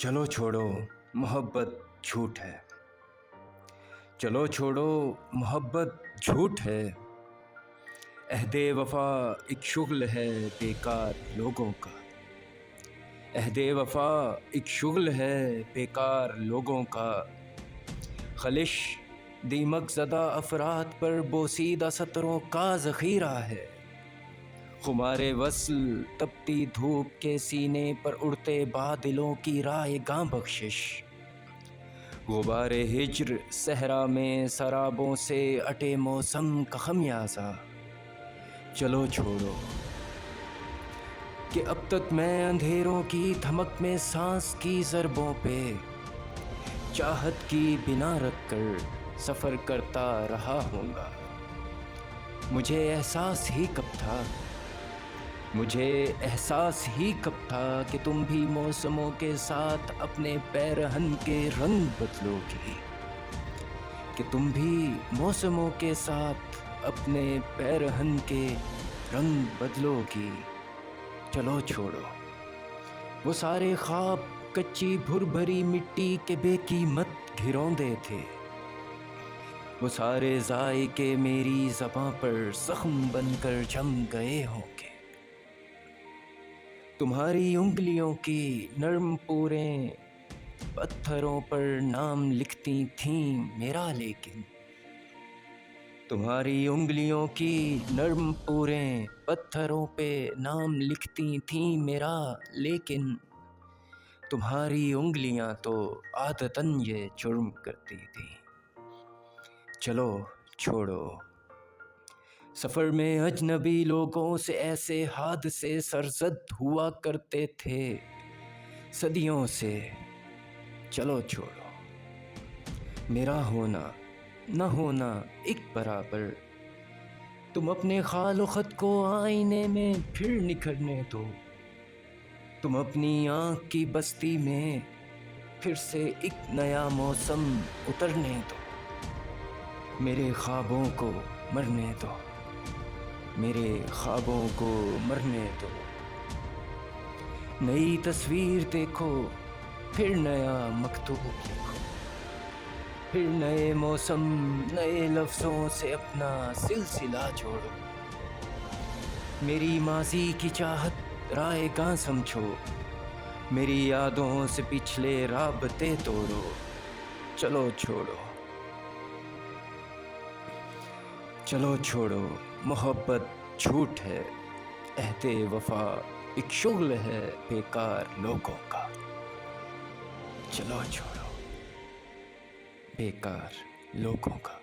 چلو چھوڑو محبت جھوٹ ہے، چلو چھوڑو محبت جھوٹ ہے، عہد وفا ایک شغل ہے بیکار لوگوں کا، عہد وفا ایک شغل ہے بیکار لوگوں کا، خلش دیمک زدہ افراد پر بوسیدہ سطروں کا ذخیرہ ہے، خمار وصل تپتی دھوپ کے سینے پر اڑتے بادلوں کی رائے گاں بخشش، غبار ہجر صحرا میں سرابوں سے اٹے موسم کا خمیازہ، چلو چھوڑو کہ اب تک میں اندھیروں کی دھمک میں سانس کی ضربوں پہ چاہت کی بنا رکھ کر سفر کرتا رہا ہوں گا، مجھے احساس ہی کب تھا کہ تم بھی موسموں کے ساتھ اپنے پیرہن کے رنگ بدلو گی، کہ تم بھی موسموں کے ساتھ اپنے پیرہن کے رنگ بدلو گی، چلو چھوڑو وہ سارے خواب کچی بھر بھری مٹی کے بے قیمت گھروندے تھے، وہ سارے ذائقے میری زباں پر زخم بن کر جم گئے ہوں گے، تمہاری انگلیوں کی نرم پوریں پتھروں پر نام لکھتی تھیں میرا، لیکن تمہاری انگلیوں کی نرم پوریں پتھروں پہ نام لکھتی تھیں میرا، لیکن تمہاری انگلیاں تو عادتاً یہ جرم کرتی تھیں، چلو چھوڑو سفر میں اجنبی لوگوں سے ایسے حادثے سرزد ہوا کرتے تھے صدیوں سے، چلو چھوڑو میرا ہونا نہ ہونا ایک برابر، تم اپنے خال و خط کو آئینے میں پھر نکھرنے دو، تم اپنی آنکھ کی بستی میں پھر سے ایک نیا موسم اترنے دو، میرے خوابوں کو مرنے دو، میرے خوابوں کو مرنے دو، نئی تصویر دیکھو پھر نیا مکتوب لکھو، پھر نئے موسم نئے لفظوں سے اپنا سلسلہ جوڑو، میری ماضی کی چاہت رائے گاں سمجھو، میری یادوں سے پچھلے رابطے توڑو، چلو چھوڑو محبت جھوٹ ہے، عہد وفا ایک شغل ہے بیکار لوگوں کا، چلو چھوڑو بیکار لوگوں کا۔